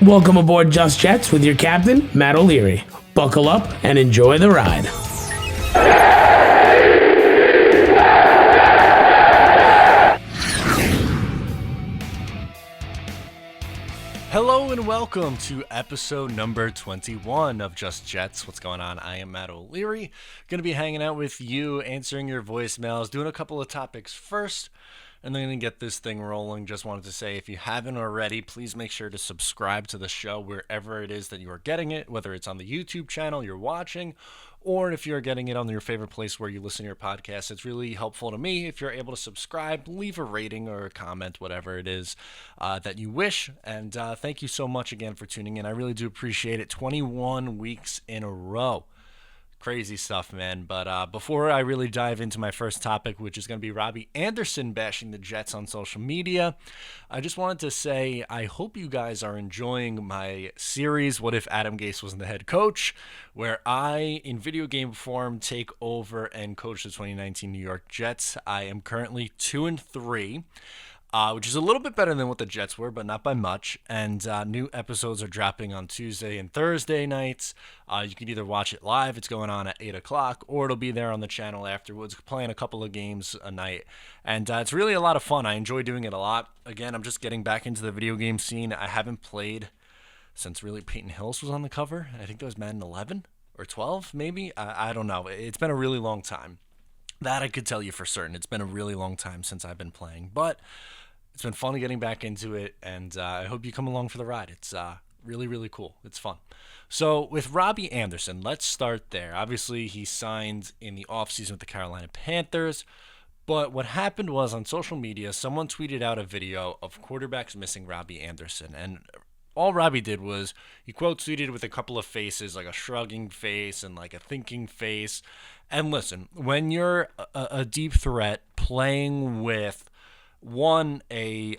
Welcome aboard Just Jets with your captain, Matt O'Leary. Buckle up and enjoy the ride. Hello and welcome to episode number 21 of Just Jets. What's going on? I am Matt O'Leary. Going to be hanging out with you, answering your voicemails, doing a couple of topics first, and then going to get this thing rolling. Just wanted to say, if you haven't already, please make sure to subscribe to the show wherever it is that you are getting it, whether it's on the YouTube channel you're watching, or if you're getting it on your favorite place where you listen to your podcast. It's really helpful to me if you're able to subscribe, leave a rating or a comment, whatever it is that you wish. And thank you so much again for tuning in. I really do appreciate it. 21 weeks in a row. Crazy stuff, man. But before I really dive into my first topic, which is going to be Robbie Anderson bashing the Jets on social media, I just wanted to say I hope you guys are enjoying my series, What If Adam Gase Wasn't the Head Coach?, where I, in video game form, take over and coach the 2019 New York Jets. I am currently 2-3. Which is a little bit better than what the Jets were, but not by much. And new episodes are dropping on Tuesday and Thursday nights. You can either watch it live, it's going on at 8 o'clock, or it'll be there on the channel afterwards, playing a couple of games a night. And it's really a lot of fun. I enjoy doing it a lot. Again, I'm just getting back into the video game scene. I haven't played since really Peyton Hillis was on the cover. I think that was Madden 11 or 12, maybe. I don't know. It's been a really long time. That I could tell you for certain. It's been a really long time since I've been playing. But it's been fun getting back into it, and I hope you come along for the ride. It's really, really cool. It's fun. So with Robbie Anderson, let's start there. Obviously, he signed in the offseason with the Carolina Panthers, but what happened was on social media, someone tweeted out a video of quarterbacks missing Robbie Anderson, and all Robbie did was he quote tweeted with a couple of faces, like a shrugging face and like a thinking face. And listen, when you're a deep threat playing with a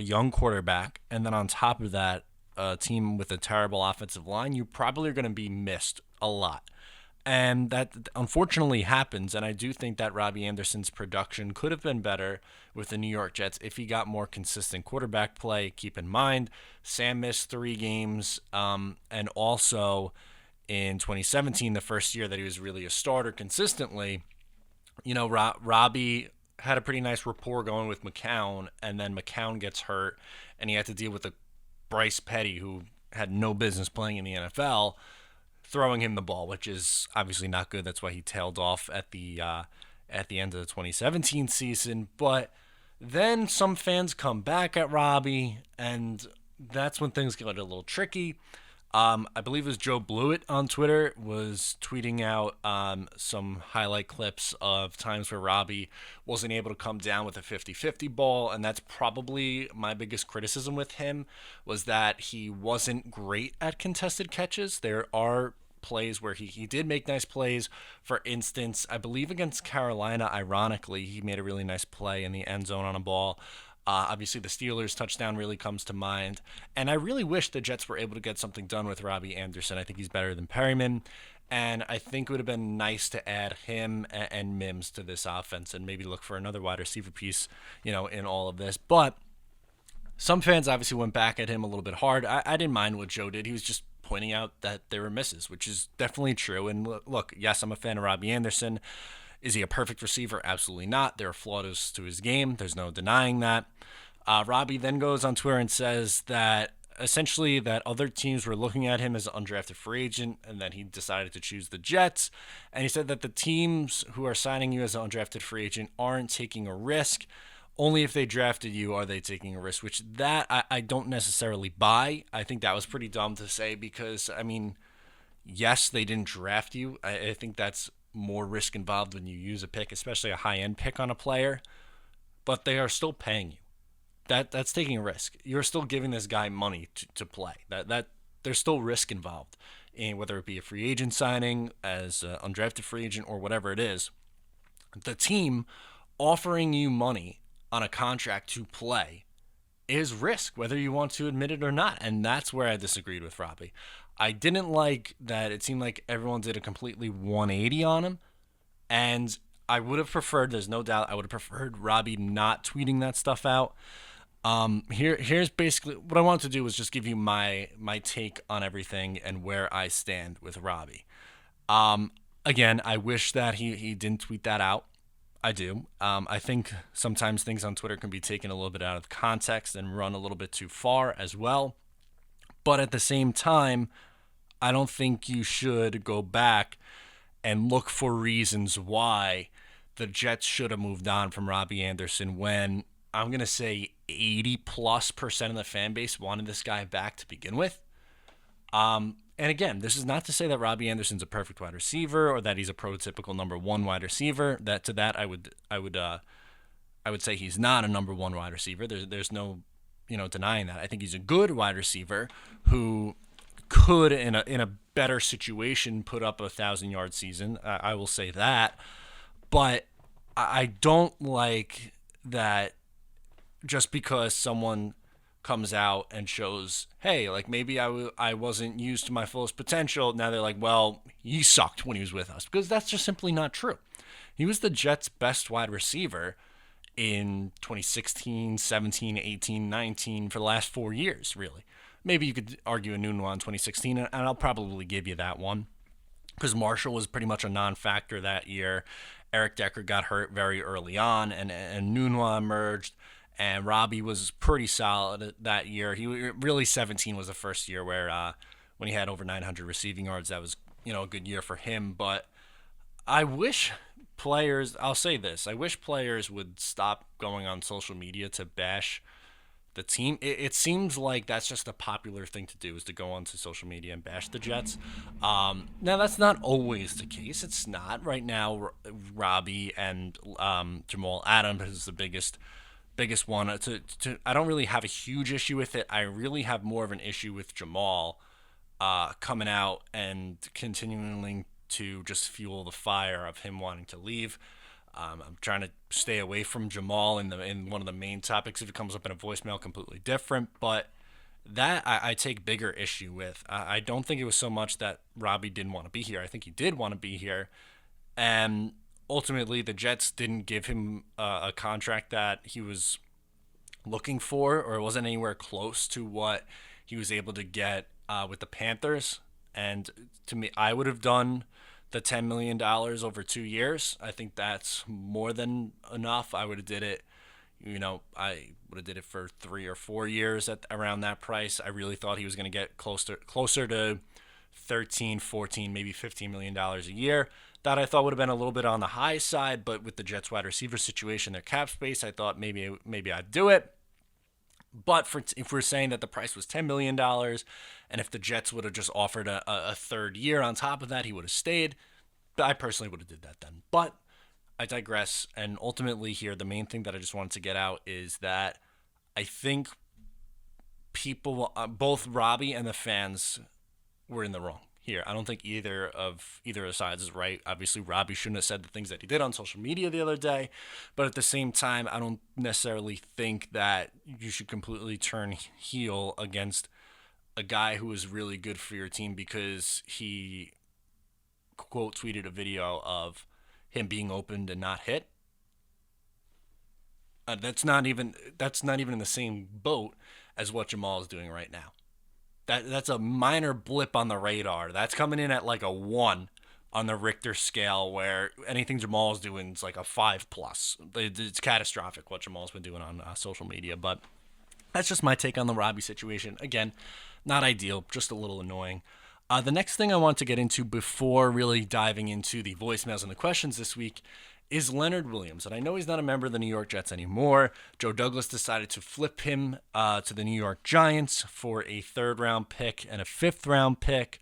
young quarterback, and then on top of that, a team with a terrible offensive line, you probably are going to be missed a lot. And that unfortunately happens, and I do think that Robbie Anderson's production could have been better with the New York Jets if he got more consistent quarterback play. Keep in mind, Sam missed 3 games, and also in 2017, the first year that he was really a starter consistently, you know, Robbie had a pretty nice rapport going with McCown, and then McCown gets hurt, and he had to deal with Bryce Petty, who had no business playing in the NFL, throwing him the ball, which is obviously not good. That's why he tailed off at the end of the 2017 season. But then some fans come back at Robbie, and that's when things get a little tricky. I believe it was Joe Blewett on Twitter was tweeting out some highlight clips of times where Robbie wasn't able to come down with a 50-50 ball, and that's probably my biggest criticism with him, was that he wasn't great at contested catches. There are plays where he did make nice plays. For instance, I believe against Carolina, ironically, he made a really nice play in the end zone on a ball. Obviously, the Steelers touchdown really comes to mind. And I really wish the Jets were able to get something done with Robbie Anderson. I think he's better than Perryman. And I think it would have been nice to add him and Mims to this offense and maybe look for another wide receiver piece, you know, in all of this. But some fans obviously went back at him a little bit hard. I didn't mind what Joe did. He was just pointing out that there were misses, which is definitely true. And look, yes, I'm a fan of Robbie Anderson. Is he a perfect receiver? Absolutely not. There are flaws to his game. There's no denying that. Robbie then goes on Twitter and says that essentially that other teams were looking at him as an undrafted free agent, and that he decided to choose the Jets. And he said that the teams who are signing you as an undrafted free agent aren't taking a risk. Only if they drafted you are they taking a risk, which that I don't necessarily buy. I think that was pretty dumb to say because, I mean, yes, they didn't draft you. I think that's more risk involved when you use a pick, especially a high-end pick on a player, but they are still paying you. That's taking a risk. You're still giving this guy money to play. That there's still risk involved, in whether it be a free agent signing, as an undrafted free agent, or whatever it is. The team offering you money on a contract to play is risk, whether you want to admit it or not, and that's where I disagreed with Robbie. I didn't like that it seemed like everyone did a completely 180 on him, and I would have preferred, there's no doubt, I would have preferred Robbie not tweeting that stuff out. Here's basically what I wanted to do was just give you my take on everything and where I stand with Robbie. Again, I wish that he didn't tweet that out. I do. I think sometimes things on Twitter can be taken a little bit out of context and run a little bit too far as well. But at the same time, I don't think you should go back and look for reasons why the Jets should have moved on from Robbie Anderson when I'm going to say 80+% of the fan base wanted this guy back to begin with. And again, this is not to say that Robbie Anderson's a perfect wide receiver or that he's a prototypical number one wide receiver. I would say he's not a number one wide receiver. There's no denying that. I think he's a good wide receiver who could in a better situation put up 1,000-yard season. I will say that, but I don't like that just because someone comes out and shows, hey, like maybe I wasn't used to my fullest potential. Now they're like, well, he sucked when he was with us, because that's just simply not true. He was the Jets' best wide receiver in 2016, 17, 18, 19 for the last 4 years, really. Maybe you could argue a Nunwa in 2016, and I'll probably give you that one because Marshall was pretty much a non-factor that year. Eric Decker got hurt very early on, and Nunwa emerged. And Robbie was pretty solid that year. 17 was the first year where when he had over 900 receiving yards, that was a good year for him. But I wish I'll say this, I wish players would stop going on social media to bash the team. It seems like that's just a popular thing to do, is to go onto social media and bash the Jets. Now that's not always the case. It's not. Right now, Robbie and Jamal Adams is the biggest one. I don't really have a huge issue with it. I really have more of an issue with Jamal coming out and continuing to just fuel the fire of him wanting to leave. I'm trying to stay away from Jamal in one of the main topics. If it comes up in a voicemail, completely different. But that I take bigger issue with. I don't think it was so much that Robbie didn't want to be here. I think he did want to be here. And ultimately, the Jets didn't give him a contract that he was looking for, or it wasn't anywhere close to what he was able to get with the Panthers. And to me, I would have done the $10 million over 2 years. I think that's more than enough. I would have did it, I would have did it for 3 or 4 years at around that price. I really thought he was going to get closer to 13, 14, maybe $15 million a year. That I thought would have been a little bit on the high side, but with the Jets wide receiver situation, their cap space, I thought maybe I'd do it. But if we're saying that the price was $10 million, and if the Jets would have just offered a third year on top of that, he would have stayed. But I personally would have did that then. But I digress. And ultimately here, the main thing that I just wanted to get out is that I think people, both Robbie and the fans, were in the wrong here. I don't think either of the sides is right. Obviously, Robbie shouldn't have said the things that he did on social media the other day, but at the same time, I don't necessarily think that you should completely turn heel against a guy who is really good for your team because he quote tweeted a video of him being opened and not hit. That's not even in the same boat as what Jamal is doing right now. That's a minor blip on the radar. That's coming in at like a 1 on the Richter scale, where anything Jamal's doing is like a 5+. It's catastrophic what Jamal's been doing on social media. But that's just my take on the Robbie situation. Again, not ideal, just a little annoying. The next thing I want to get into before really diving into the voicemails and the questions this week is Leonard Williams. And I know he's not a member of the New York Jets anymore. Joe Douglas decided to flip him to the New York Giants for a 3rd-round pick and a 5th-round pick.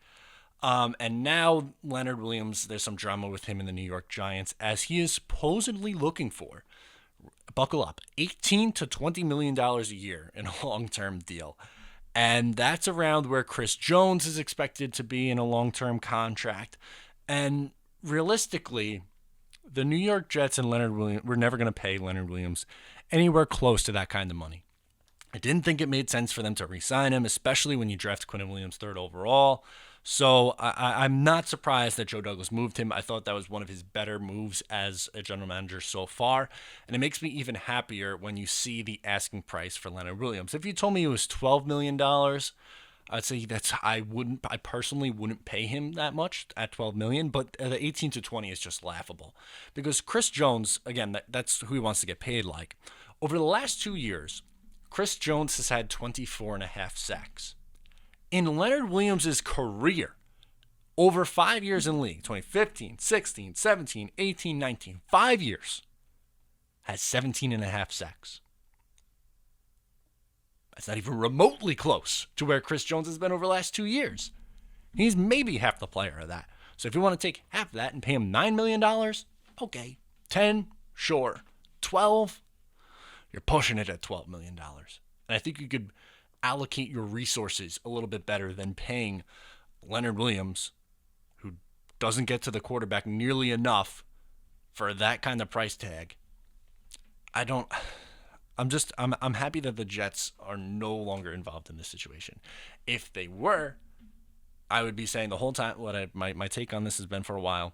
And now Leonard Williams, there's some drama with him in the New York Giants, as he is supposedly looking for, buckle up, $18 to $20 million a year in a long-term deal. And that's around where Chris Jones is expected to be in a long-term contract. And realistically, the New York Jets and Leonard Williams, we're never going to pay Leonard Williams anywhere close to that kind of money. I didn't think it made sense for them to re-sign him, especially when you draft Quinnen Williams 3rd overall. So I'm not surprised that Joe Douglas moved him. I thought that was one of his better moves as a general manager so far. And it makes me even happier when you see the asking price for Leonard Williams. If you told me it was $12 million, I'd say I personally wouldn't pay him that much at $12 million, but the 18 to 20 is just laughable. Because Chris Jones, again, that's who he wants to get paid like. Over the last 2 years, Chris Jones has had 24.5 sacks. In Leonard Williams' career, over 5 years in league, 2015, 16, 17, 18, 19, 5 years, has 17.5 sacks. That's not even remotely close to where Chris Jones has been over the last 2 years. He's maybe half the player of that. So if you want to take half of that and pay him $9 million, okay. 10, sure. 12, you're pushing it at $12 million. And I think you could allocate your resources a little bit better than paying Leonard Williams, who doesn't get to the quarterback nearly enough for that kind of price tag. I'm happy that the Jets are no longer involved in this situation. If they were, I would be saying the whole time, my take on this has been for a while,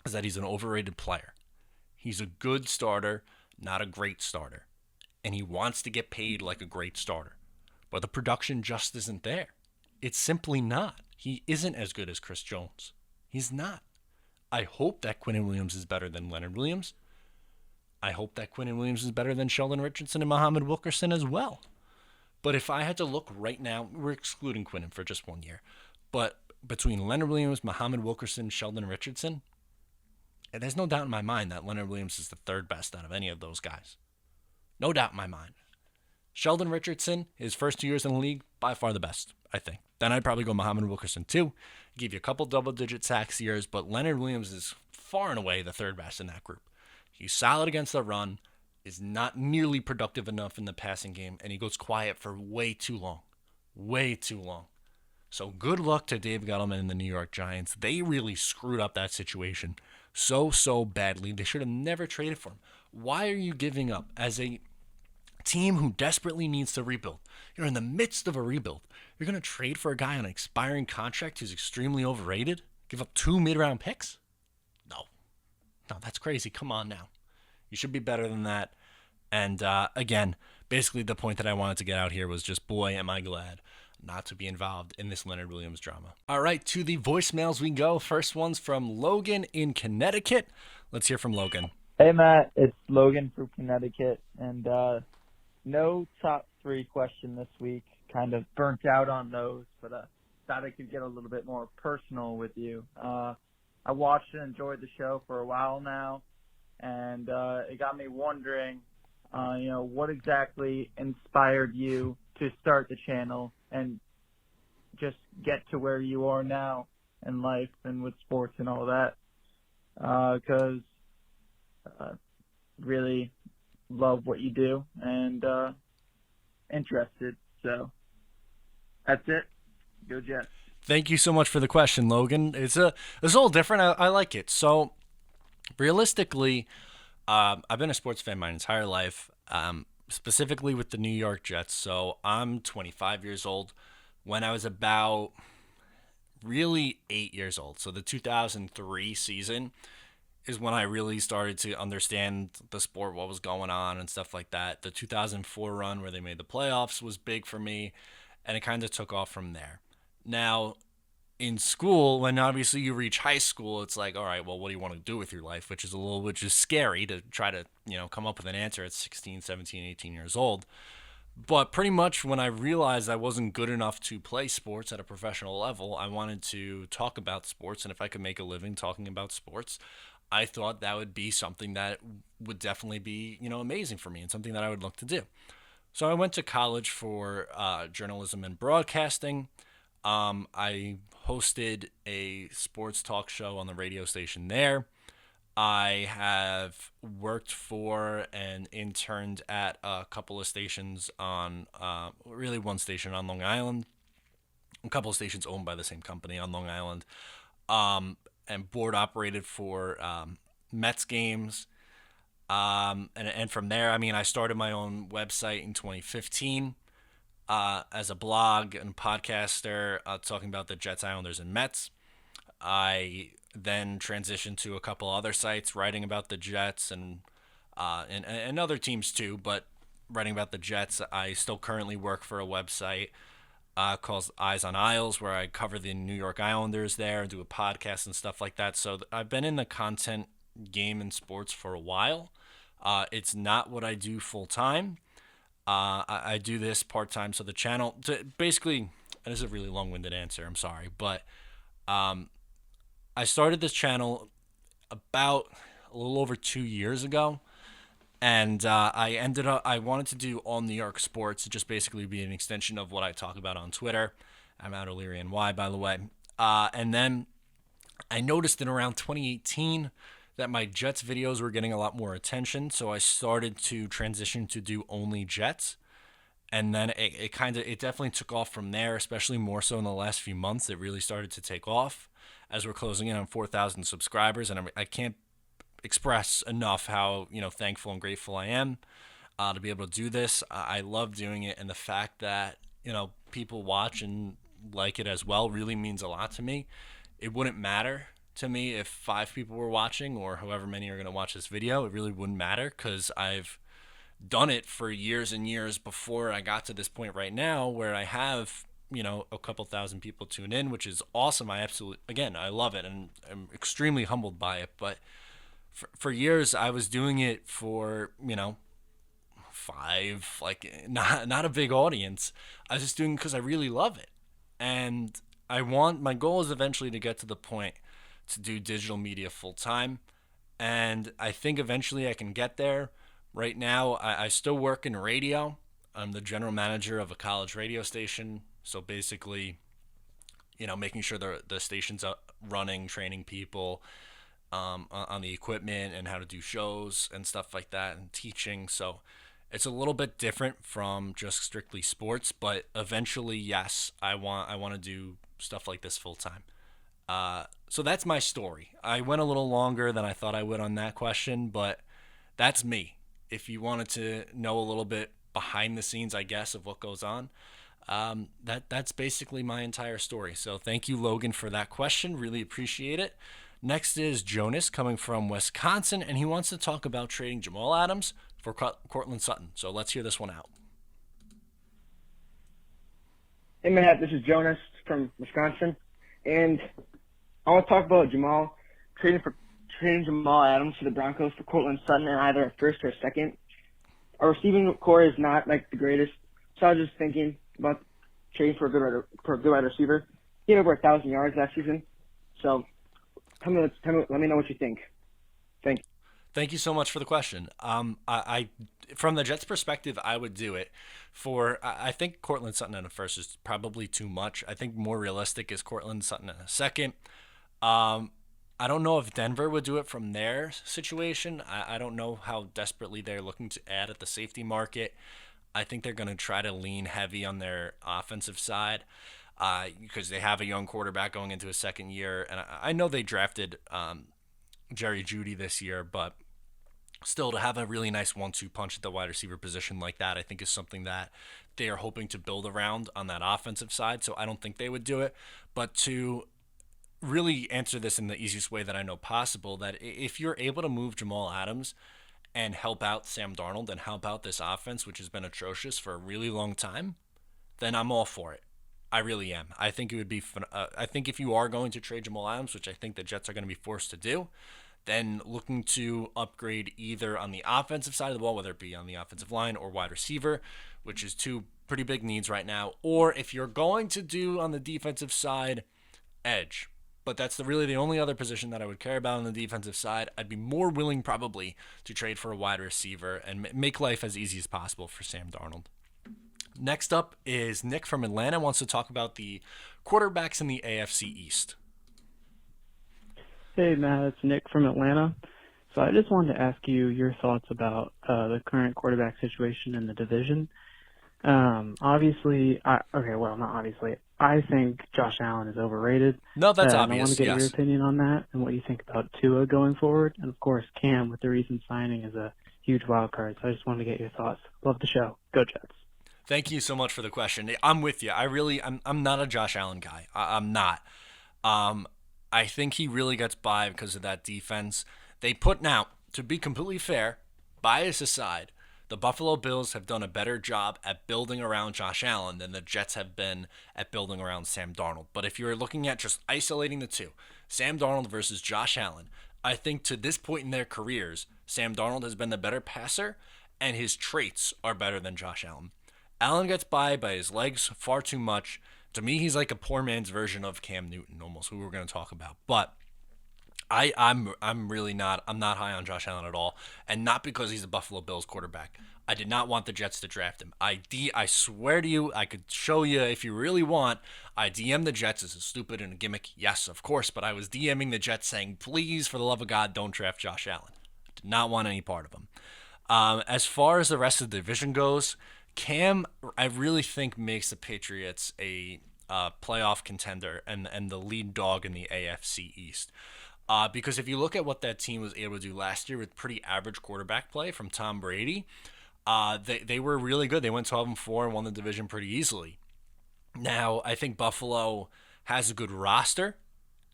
is that he's an overrated player. He's a good starter, not a great starter. And he wants to get paid like a great starter. But the production just isn't there. It's simply not. He isn't as good as Chris Jones. He's not. I hope that Quinnen Williams is better than Leonard Williams. I hope that Quinnen Williams is better than Sheldon Richardson and Muhammad Wilkerson as well. But if I had to look right now, we're excluding Quinnen for just 1 year. But between Leonard Williams, Muhammad Wilkerson, Sheldon Richardson, there's no doubt in my mind that Leonard Williams is the third best out of any of those guys. No doubt in my mind. Sheldon Richardson, his first 2 years in the league, by far the best, I think. Then I'd probably go Muhammad Wilkerson too. Give you a couple double-digit sacks years, but Leonard Williams is far and away the third best in that group. He's solid against the run, is not nearly productive enough in the passing game, and he goes quiet for way too long. Way too long. So good luck to Dave Gettleman and the New York Giants. They really screwed up that situation so badly. They should have never traded for him. Why are you giving up as a team who desperately needs to rebuild? You're in the midst of a rebuild. You're going to trade for a guy on an expiring contract who's extremely overrated? Give up 2 mid-round picks? No, that's crazy. Come on now. You should be better than that. And again, basically the point that I wanted to get out here was just, boy, am I glad not to be involved in this Leonard Williams drama. All right, to the voicemails we go. First one's from Logan in Connecticut. Let's hear from Logan. Hey, Matt. It's Logan from Connecticut. And no top 3 question this week. Kind of burnt out on those, but thought I could get a little bit more personal with you. I watched and enjoyed the show for a while now, and it got me wondering, what exactly inspired you to start the channel and just get to where you are now in life and with sports and all that. Because really love what you do and interested. So that's it. Go Jets. Thank you so much for the question, Logan. It's a little different. I like it. So realistically, I've been a sports fan my entire life, specifically with the New York Jets. So I'm 25 years old. When I was about really 8 years old, so the 2003 season is when I really started to understand the sport, what was going on and stuff like that. The 2004 run where they made the playoffs was big for me, and it kind of took off from there. Now, in school, when obviously you reach high school, it's like, all right, well, what do you want to do with your life? Which is scary to try to, come up with an answer at 16, 17, 18 years old. But pretty much when I realized I wasn't good enough to play sports at a professional level, I wanted to talk about sports. And if I could make a living talking about sports, I thought that would be something that would definitely be, amazing for me and something that I would look to do. So I went to college for journalism and broadcasting. I hosted a sports talk show on the radio station there. I have worked for and interned at a couple of stations on, really one station on Long Island, a couple of stations owned by the same company on Long Island, and board operated for Mets games. And from there, I started my own website in 2015. as a blog and podcaster, talking about the Jets, Islanders, and Mets. I then transitioned to a couple other sites writing about the Jets and other teams too, but writing about the Jets. I still currently work for a website called Eyes on Isles, where I cover the New York Islanders there and do a podcast and stuff like that. So I've been in the content game and sports for a while. It's not what I do full time. I do this part time. So the channel, basically, and this is a really long winded answer, I'm sorry, but I started this channel about a little over 2 years ago. And I wanted to do all New York sports, just basically be an extension of what I talk about on Twitter. I'm at O'Leary NY, by the way. And then I noticed in around 2018 that my Jets videos were getting a lot more attention. So I started to transition to do only Jets. And then it definitely took off from there, especially more so in the last few months. It really started to take off as we're closing in on 4,000 subscribers. And I can't express enough how thankful and grateful I am to be able to do this. I love doing it, and the fact that people watch and like it as well really means a lot to me. It wouldn't matter to me if 5 people were watching or however many are going to watch this video. It really wouldn't matter because I've done it for years and years before I got to this point right now where I have a couple thousand people tune in, which is awesome. I love it, and I'm extremely humbled by it. But for years, I was doing it for, 5, like not a big audience. I was just doing it because I really love it. And my goal is eventually to get to the point to do digital media full time. And I think eventually I can get there. Right now, I still work in radio. I'm the general manager of a college radio station. So basically, making sure the station's up running, training people, on the equipment and how to do shows and stuff like that, and teaching. So it's a little bit different from just strictly sports, but eventually, yes, I want to do stuff like this full time. So that's my story. I went a little longer than I thought I would on that question, but that's me. If you wanted to know a little bit behind the scenes, I guess, of what goes on, that's basically my entire story. So thank you, Logan, for that question. Really appreciate it. Next is Jonas coming from Wisconsin, and he wants to talk about trading Jamal Adams for Cortland Sutton. So let's hear this one out. Hey, Matt, this is Jonas from Wisconsin, and I want to talk about trading Jamal Adams to the Broncos for Cortland Sutton in either a first or a second. Our receiving core is not like the greatest, so I was just thinking about trading for a good wide receiver. He had over 1,000 yards last season, so let me know what you think. Thank you. Thank you so much for the question. I from the Jets' perspective, I would do it I think Cortland Sutton in a first is probably too much. I think more realistic is Cortland Sutton in a second. I don't know if Denver would do it from their situation. I don't know how desperately they're looking to add at the safety market. I think they're going to try to lean heavy on their offensive side because they have a young quarterback going into his second year. And I know they drafted Jerry Jeudy this year, but still to have a really nice 1-2 punch at the wide receiver position like that, I think is something that they are hoping to build around on that offensive side. So I don't think they would do it. But to really answer this in the easiest way that I know possible, that if you're able to move Jamal Adams and help out Sam Darnold and help out this offense, which has been atrocious for a really long time, then I'm all for it. I really am. I think it would be I think if you are going to trade Jamal Adams, which I think the Jets are going to be forced to do, then looking to upgrade either on the offensive side of the ball, whether it be on the offensive line or wide receiver, which is two pretty big needs right now, or if you're going to do on the defensive side, edge. But that's really the only other position that I would care about on the defensive side. I'd be more willing probably to trade for a wide receiver and make life as easy as possible for Sam Darnold. Next up is Nick from Atlanta, wants to talk about the quarterbacks in the AFC East. Hey, Matt, it's Nick from Atlanta. So I just wanted to ask you your thoughts about the current quarterback situation in the division. Not obviously. I think Josh Allen is overrated. No, that's obvious. I want to get your opinion on that and what you think about Tua going forward. And, of course, Cam with the recent signing is a huge wild card. So I just wanted to get your thoughts. Love the show. Go Jets. Thank you so much for the question. I'm with you. I'm not a Josh Allen guy. I'm not. I think he really gets by because of that defense. Now, to be completely fair, bias aside, the Buffalo Bills have done a better job at building around Josh Allen than the Jets have been at building around Sam Darnold. But if you're looking at just isolating the two, Sam Darnold versus Josh Allen, I think to this point in their careers, Sam Darnold has been the better passer, and his traits are better than Josh Allen. Allen gets by his legs far too much. To me, he's like a poor man's version of Cam Newton, almost, who we're going to talk about. But I'm really not. I'm not high on Josh Allen at all, and not because he's a Buffalo Bills quarterback. I did not want the Jets to draft him. I swear to you, I could show you if you really want. I DM'd the Jets as a stupid and a gimmick. Yes, of course, but I was DMing the Jets saying, please, for the love of God, don't draft Josh Allen. I did not want any part of him. As far as the rest of the division goes, Cam, I really think makes the Patriots a playoff contender and the lead dog in the AFC East. Because if you look at what that team was able to do last year with pretty average quarterback play from Tom Brady, they were really good. They went 12-4 and won the division pretty easily. Now, I think Buffalo has a good roster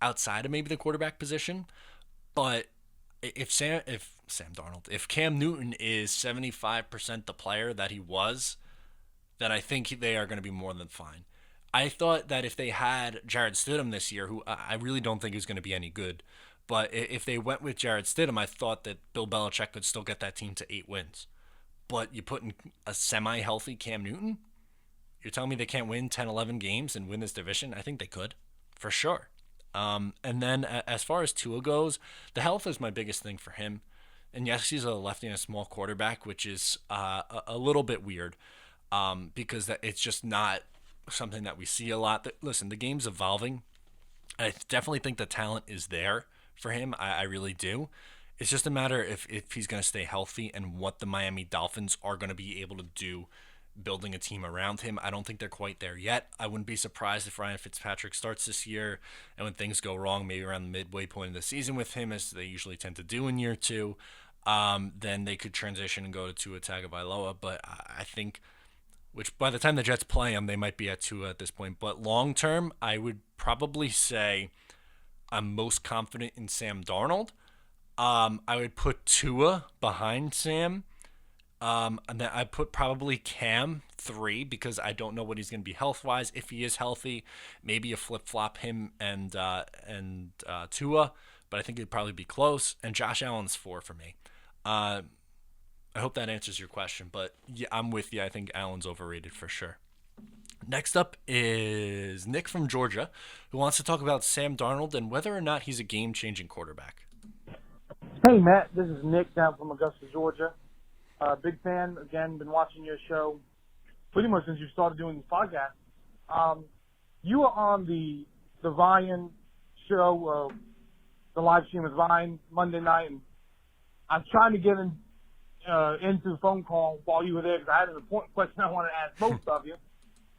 outside of maybe the quarterback position, but if Cam Newton is 75% the player that he was, then I think they are going to be more than fine. I thought that if they had Jarrett Stidham this year, who I really don't think is going to be any good, but if they went with Jarrett Stidham, I thought that Bill Belichick could still get that team to 8 wins. But you put in a semi-healthy Cam Newton, you're telling me they can't win 10, 11 games and win this division? I think they could, for sure. And then as far as Tua goes, the health is my biggest thing for him. And yes, he's a lefty and a small quarterback, which is a little bit weird because it's just not something that we see a lot. Listen, the game's evolving. I definitely think the talent is there for him. I really do. It's just a matter if he's going to stay healthy and what the Miami Dolphins are going to be able to do building a team around him. I don't think they're quite there yet. I wouldn't be surprised if Ryan Fitzpatrick starts this year, and when things go wrong, maybe around the midway point of the season with him, as they usually tend to do in year 2, then they could transition and go to Tua Tagovailoa. But I think, which by the time the Jets play him, they might be at Tua at this point. But long term, I would probably say I'm most confident in Sam Darnold. I would put Tua behind Sam. And then I put probably Cam 3 because I don't know what he's going to be health-wise. If he is healthy, maybe a flip-flop him and Tua, but I think it'd probably be close. And Josh Allen's 4 for me. I hope that answers your question, but yeah, I'm with you. I think Allen's overrated for sure. Next up is Nick from Georgia, who wants to talk about Sam Darnold and whether or not he's a game-changing quarterback. Hey, Matt. This is Nick down from Augusta, Georgia. Big fan. Again, been watching your show pretty much since you started doing these podcasts. You were on the Vine show, the live stream with Vine Monday night, and I'm trying to get into the phone call while you were there because I had an important question I wanted to ask both of you.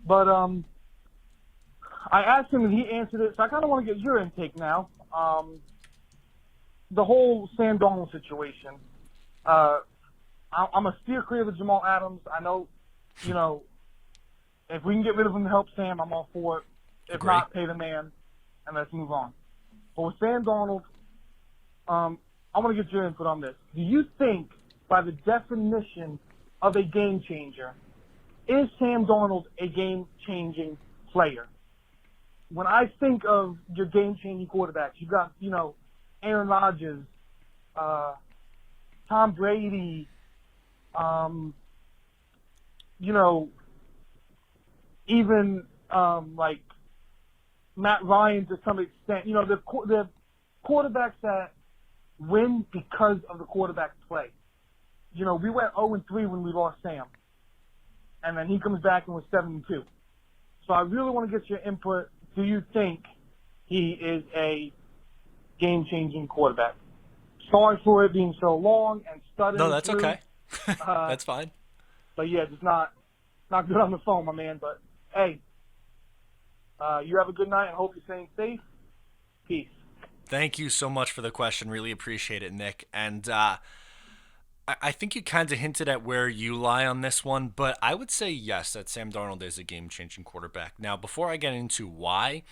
But I asked him and he answered it, so I kind of want to get your intake now. The whole Sam Darnold situation. I'm a steer clear of Jamal Adams. I know, if we can get rid of him to help Sam, I'm all for it. If not, pay the man, and let's move on. But with Sam Darnold, I want to get your input on this. Do you think, by the definition of a game changer, is Sam Darnold a game-changing player? When I think of your game-changing quarterbacks, you've got, Aaron Rodgers, Tom Brady, even like Matt Ryan to some extent. The quarterbacks that win because of the quarterback play. We went 0-3 when we lost Sam, and then he comes back and was 7-2. So I really want to get your input. Do you think he is a game-changing quarterback? Sorry for it being so long and stuttering. No, that's okay. That's fine. But yeah, just not good on the phone, my man. But hey, you have a good night and hope you're staying safe. Peace. Thank you so much for the question. Really appreciate it, Nick. And I think you kind of hinted at where you lie on this one, but I would say yes, that Sam Darnold is a game-changing quarterback. Now, before I get into why,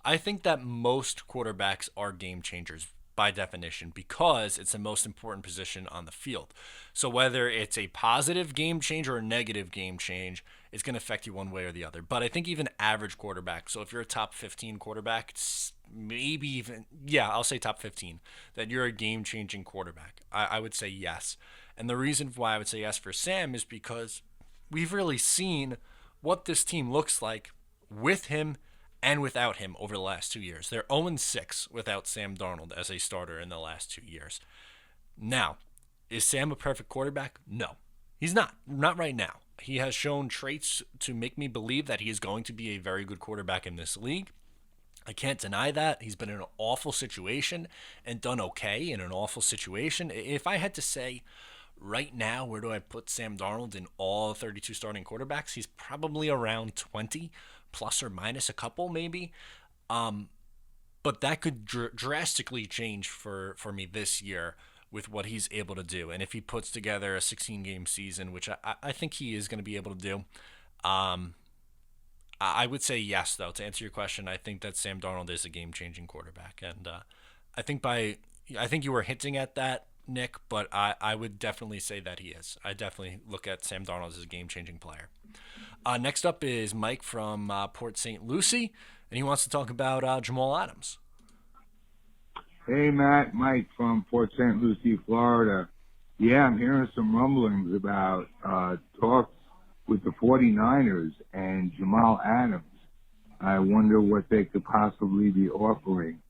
I think that most quarterbacks are game changers by definition because it's the most important position on the field. So whether it's a positive game change or a negative game change, it's going to affect you one way or the other. But I think even average quarterback, so if you're a top 15 quarterback, maybe even, yeah, I'll say top 15, that you're a game changing quarterback. I would say yes. And the reason why I would say yes for Sam is because we've really seen what this team looks like with him and without him over the last 2 years. They're 0-6 without Sam Darnold as a starter in the last 2 years. Now, is Sam a perfect quarterback? No, he's not. Not right now. He has shown traits to make me believe that he is going to be a very good quarterback in this league. I can't deny that. He's been in an awful situation and done okay in an awful situation. If I had to say right now, where do I put Sam Darnold in all 32 starting quarterbacks, he's probably around 20, plus or minus a couple maybe. But that could drastically change for me this year with what he's able to do. And if he puts together a 16-game season, which I think he is going to be able to do, I would say yes, though. To answer your question, I think that Sam Darnold is a game-changing quarterback. And I think you were hinting at that, Nick, but I would definitely say that he is. I definitely look at Sam Darnold as a game-changing player. Next up is Mike from Port St. Lucie, and he wants to talk about Jamal Adams. Hey, Matt, Mike from Port St. Lucie, Florida. Yeah, I'm hearing some rumblings about talks with the 49ers and Jamal Adams. I wonder what they could possibly be offering.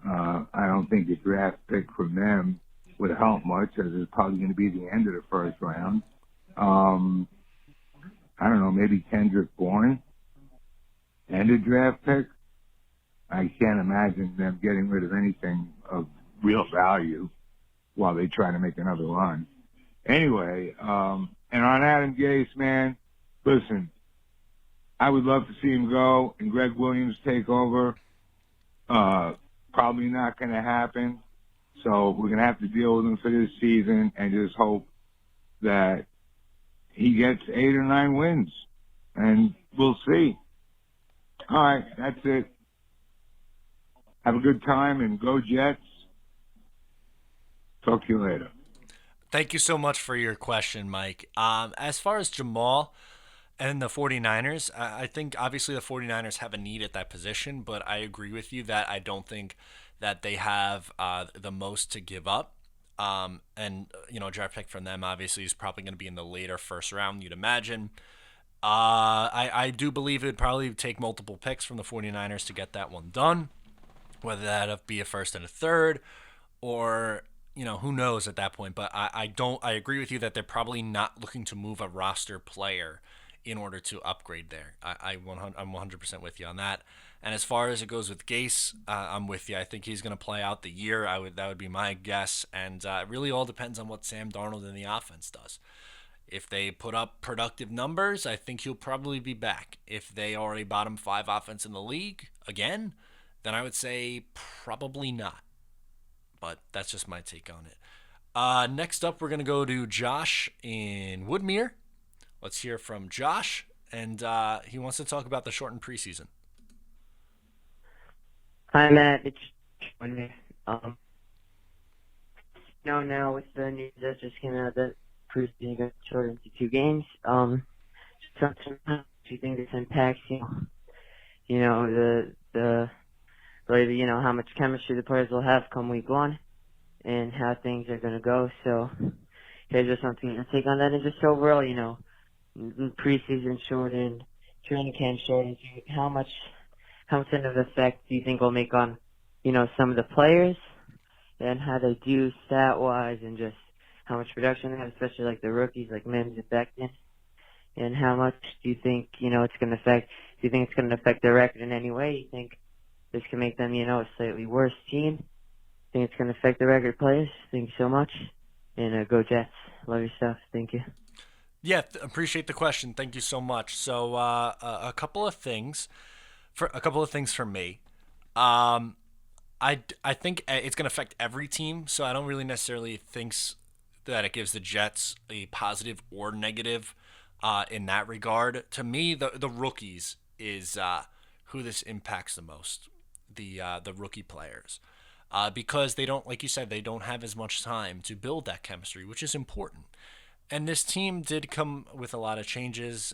I don't think a draft pick from them would help much, as it's probably going to be the end of the first round. I don't know, maybe Kendrick Bourne and a draft pick. I can't imagine them getting rid of anything of real value while they try to make another run. Anyway, and on Adam Gase, man, listen, I would love to see him go and Greg Williams take over. Probably not going to happen. So we're going to have to deal with him for this season and just hope that he gets 8 or 9 wins. And we'll see. All right, that's it. Have a good time and go Jets. Talk to you later. Thank you so much for your question, Mike. As far as Jamal and the 49ers, I think obviously the 49ers have a need at that position, but I agree with you that I don't think that they have the most to give up. And, a draft pick from them obviously is probably going to be in the later first round, you'd imagine. I do believe it would probably take multiple picks from the 49ers to get that one done, whether that be a first and a third or, who knows at that point. But I agree with you that they're probably not looking to move a roster player in order to upgrade there. I'm 100% with you on that. And as far as it goes with Gase, I'm with you. I think he's going to play out the year. That would be my guess. And it really all depends on what Sam Darnold and the offense does. If they put up productive numbers, I think he'll probably be back. If they are a bottom 5 offense in the league, again, then I would say probably not. But that's just my take on it. Next up, we're going to go to Josh in Woodmere. Let's hear from Josh. And he wants to talk about the shortened preseason. Hi, Matt. It's Woodmere. Now with the news that just came out that preseason got shortened to 2 games, do you think this impacts, really, how much chemistry the players will have come week 1 and how things are going to go. So, just something to take on that. And just overall, preseason shortened, training camp shortened, how much of an effect do you think will make on, some of the players and how they do stat-wise and just how much production they have, especially like the rookies like Mims and Becton? And how much do you think, it's going to affect? Do you think it's going to affect their record in any way? You think this can make them, a slightly worse team? Think it's going to affect the record players? Thank you so much. And go Jets. Love your stuff. Thank you. Yeah, appreciate the question. Thank you so much. So a couple of things for me. I think it's going to affect every team, so I don't really necessarily think that it gives the Jets a positive or negative in that regard. To me, the rookies is who this impacts the most, the rookie players. Because they don't, like you said, they don't have as much time to build that chemistry, which is important. And this team did come with a lot of changes,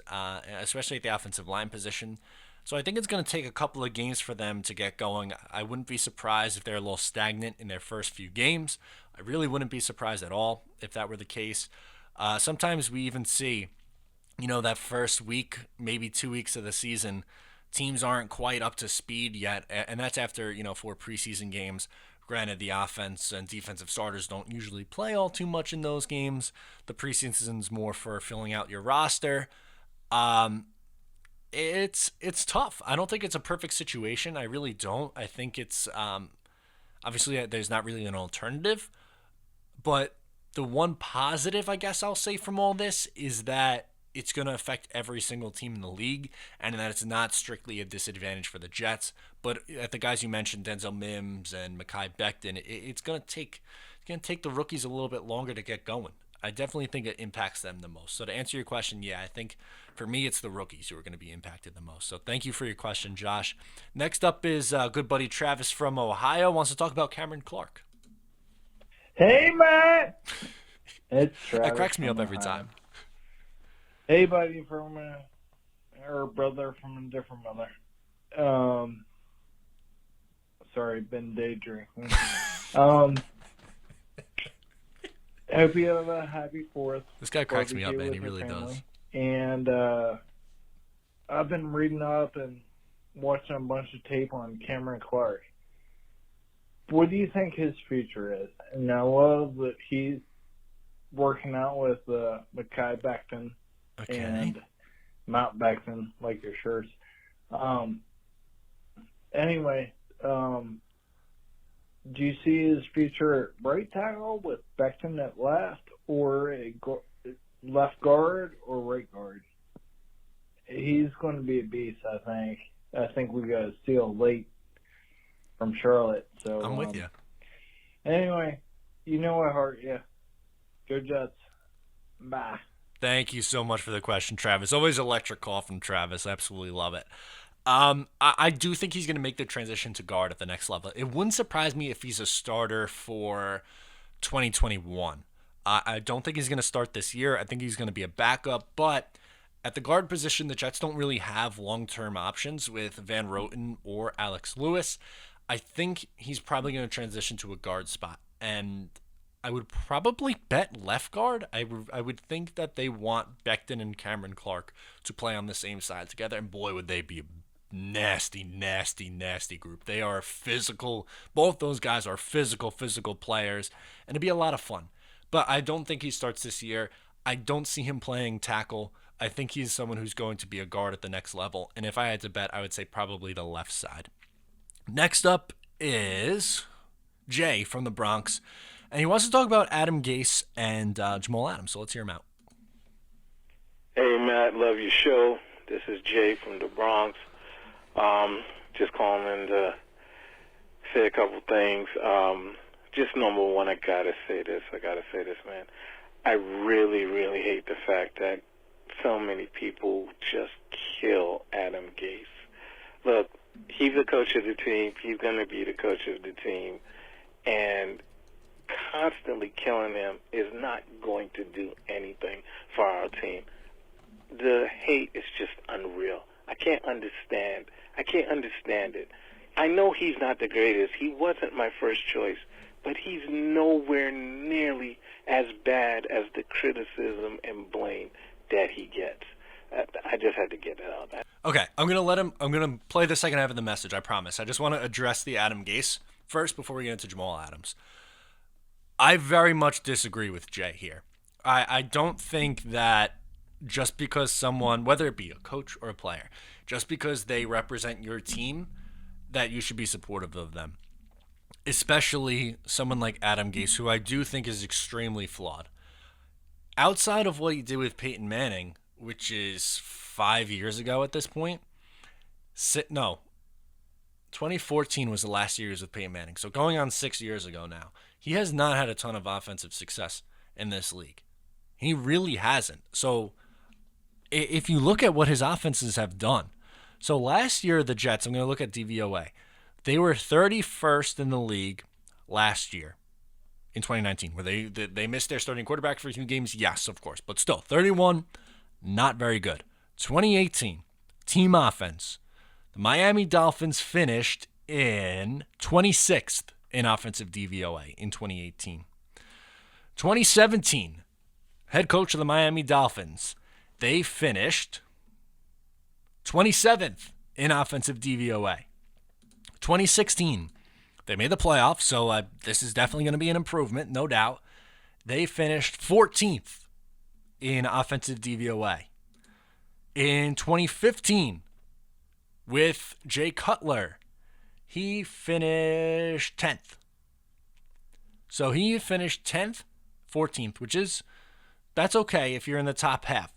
especially at the offensive line position. So I think it's going to take a couple of games for them to get going. I wouldn't be surprised if they're a little stagnant in their first few games. I really wouldn't be surprised at all if that were the case. Sometimes we even see, that first week, maybe 2 weeks of the season, teams aren't quite up to speed yet. And that's after, 4 preseason games. Granted, the offense and defensive starters don't usually play all too much in those games. The preseason's more for filling out your roster. It's tough. I don't think it's a perfect situation. I really don't. I think it's obviously there's not really an alternative. But the one positive, I guess I'll say from all this is that it's going to affect every single team in the league, and that it's not strictly a disadvantage for the Jets. But at the guys you mentioned, Denzel Mims and Mekhi Becton, it's going to take the rookies a little bit longer to get going. I definitely think it impacts them the most. So to answer your question, yeah, I think for me it's the rookies who are going to be impacted the most. So thank you for your question, Josh. Next up is good buddy Travis from Ohio wants to talk about Cameron Clark. Hey, Matt. It's Travis. That cracks me up every Ohio. time. Hey, buddy from or brother from a different mother. Sorry, been day drinking. Hope you have a happy 4th. This guy cracks me up, man. He really does. And I've been reading up and watching a bunch of tape on Cameron Clark. What do you think his future is? And I love that he's working out with Mekhi Becton and Mount Becton, like your shirts. Anyway, do you see his future at right tackle with Becton at left, or a left guard or right guard? He's going to be a beast, I think. I think we got a steal late from Charlotte. So I'm with you. Anyway, you know I heart you. Go Jets. Bye. Thank you so much for the question, Travis. Always electric call from Travis. Absolutely love it. I do think he's going to make the transition to guard at the next level. It wouldn't surprise me if he's a starter for 2021. I don't think he's going to start this year. I think he's going to be a backup. But at the guard position, the Jets don't really have long-term options with Van Roten or Alex Lewis. I think he's probably going to transition to a guard spot. And I would probably bet left guard. I would think that they want Becton and Cameron Clark to play on the same side together. And boy, would they be a nasty, nasty, nasty group. They are physical. Both those guys are physical players. And it'd be a lot of fun. But I don't think he starts this year. I don't see him playing tackle. I think he's someone who's going to be a guard at the next level. And if I had to bet, I would say probably the left side. Next up is Jay from the Bronx. And he wants to talk about Adam Gase and Jamal Adams. So let's hear him out. Hey, Matt. Love your show. This is Jay from the Bronx. Just calling in to say a couple things. Just number one, I got to say this, man. I really, really hate the fact that so many people just kill Adam Gase. Look, he's the coach of the team. He's going to be the coach of the team. And constantly killing him is not going to do anything for our team. The hate is just unreal. I can't understand it. I know he's not the greatest. He wasn't my first choice. But he's nowhere nearly as bad as the criticism and blame that he gets. I just had to get that out. Okay, I'm going to play the second half of the message, I promise. I just want to address the Adam Gase first before we get into Jamal Adams. I very much disagree with Jay here. I don't think that just because someone, whether it be a coach or a player, just because they represent your team, that you should be supportive of them. Especially someone like Adam Gase, who I do think is extremely flawed. Outside of what he did with Peyton Manning, which is 5 years ago at this point, 2014 was the last year he was with Peyton Manning. So going on 6 years ago now, he has not had a ton of offensive success. in this league. He really hasn't. So if you look at what his offenses have done, so last year the Jets, I'm going to look at DVOA. They were 31st in the league last year in 2019, where they missed their starting quarterback for a few games. Yes, of course, but still 31, not very good. 2018 team offense. The Miami Dolphins finished in 26th in offensive DVOA in 2018. 2017, head coach of the Miami Dolphins, they finished 27th in offensive DVOA. 2016, they made the playoffs, so this is definitely going to be an improvement, no doubt. They finished 14th in offensive DVOA. In 2015, with Jay Cutler, he finished 10th. So he finished 10th, 14th, that's okay if you're in the top half.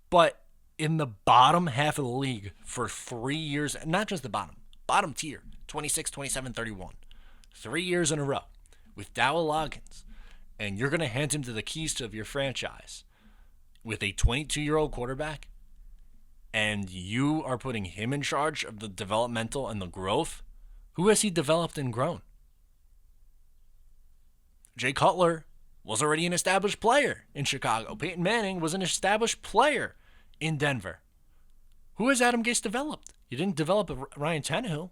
But in the bottom half of the league for 3 years, not just the bottom tier, 26, 27, 31. 3 years in a row with Dowell Loggins, and you're going to hand him to the keys to your franchise with a 22-year-old quarterback, and you are putting him in charge of the developmental and the growth. Who has he developed and grown? Jay Cutler was already an established player in Chicago. Peyton Manning was an established player in Denver. Who has Adam Gase developed? You didn't develop Ryan Tannehill.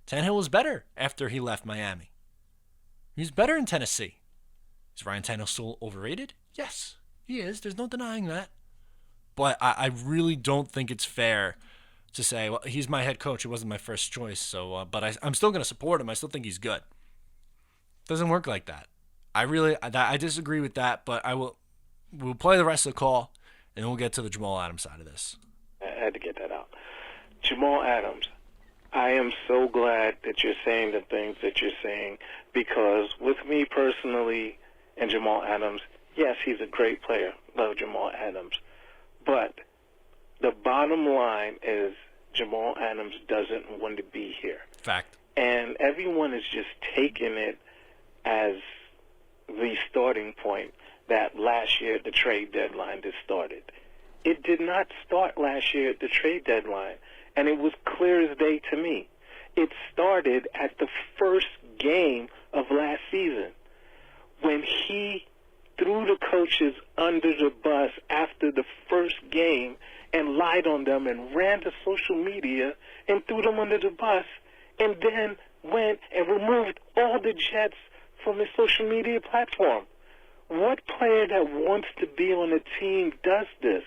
Tannehill was better after he left Miami. He's better in Tennessee. Is Ryan Tannehill still overrated? Yes, he is. There's no denying that. But I really don't think it's fair to say, well, he's my head coach. It wasn't my first choice. So, but I'm still going to support him. I still think he's good. Doesn't work like that. I disagree with that, but we'll play the rest of the call, and we'll get to the Jamal Adams side of this. I had to get that out. Jamal Adams, I am so glad that you're saying the things that you're saying, because with me personally and Jamal Adams, yes, he's a great player. Love Jamal Adams. But the bottom line is Jamal Adams doesn't want to be here. Fact. And everyone is just taking it as the starting point that last year at the trade deadline this started. It did not start last year at the trade deadline, and it was clear as day to me. It started at the first game of last season when he threw the coaches under the bus after the first game and lied on them and ran to social media and threw them under the bus, and then went and removed all the Jets from his social media platform. What player that wants to be on a team does this?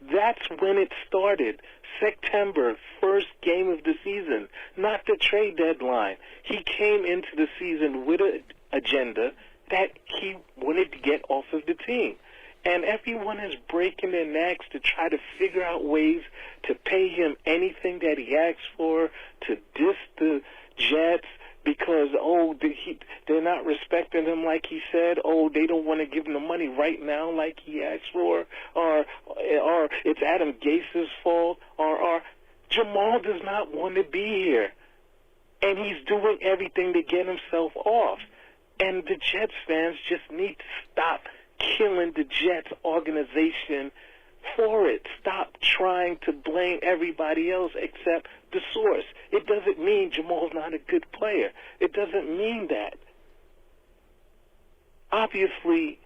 That's when it started. September, first game of the season, not the trade deadline. He came into the season with an agenda that he wanted to get off of the team. And everyone is breaking their necks to try to figure out ways to pay him anything that he asks for, to diss the Jets because, they're not respecting him like he said. They don't want to give him the money right now like he asked for. Or it's Adam Gase's fault. Or Jamal does not want to be here. And he's doing everything to get himself off. And the Jets fans just need to stop killing the Jets organization for it. Stop trying to blame everybody else except the source. It doesn't mean Jamal's not a good player. It doesn't mean that. Obviously,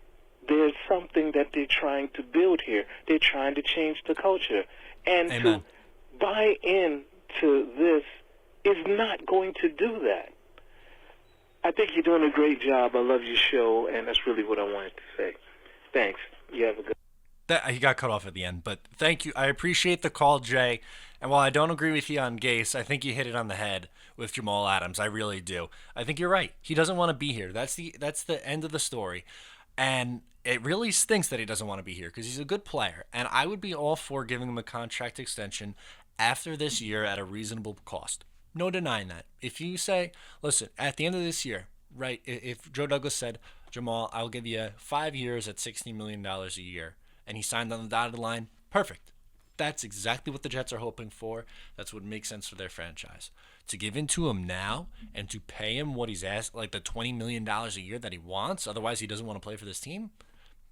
there's something that they're trying to build here. They're trying to change the culture. And Amen. To buy into this is not going to do that. I think you're doing a great job. I love your show, and that's really what I wanted to say. Thanks. You have a good He got cut off at the end, but thank you. I appreciate the call, Jay. And while I don't agree with you on Gase, I think you hit it on the head with Jamal Adams. I really do. I think you're right. He doesn't want to be here. That's the end of the story. And it really stinks that he doesn't want to be here because he's a good player. And I would be all for giving him a contract extension after this year at a reasonable cost. No denying that. If you say, listen, at the end of this year, right, if Joe Douglas said, Jamal, I'll give you 5 years at $60 million a year, and he signed on the dotted line, perfect. That's exactly what the Jets are hoping for. That's what makes sense for their franchise. To give in to him now and to pay him what he's asked, like the $20 million a year that he wants, otherwise he doesn't want to play for this team,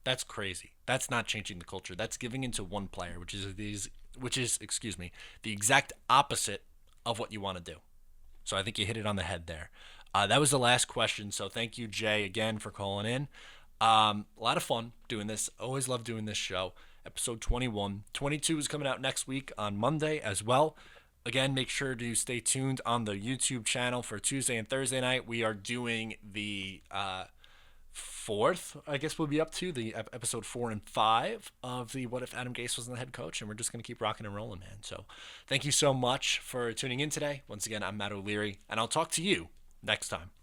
That's crazy. That's not changing the culture. That's giving into one player, which is the exact opposite of what you want to do. So I think you hit it on the head there. That was the last question. So thank you, Jay, again for calling in. A lot of fun doing this. Always love doing this show. Episode 21. 22 is coming out next week on Monday as well. Again, make sure to stay tuned on the YouTube channel for Tuesday and Thursday night. We are doing the fourth, I guess we'll be up to the episode 4 and 5 of the What If Adam Gase Wasn't the Head Coach, and we're just going to keep rocking and rolling, man. So thank you so much for tuning in today. Once again, I'm Matt O'Leary, and I'll talk to you next time.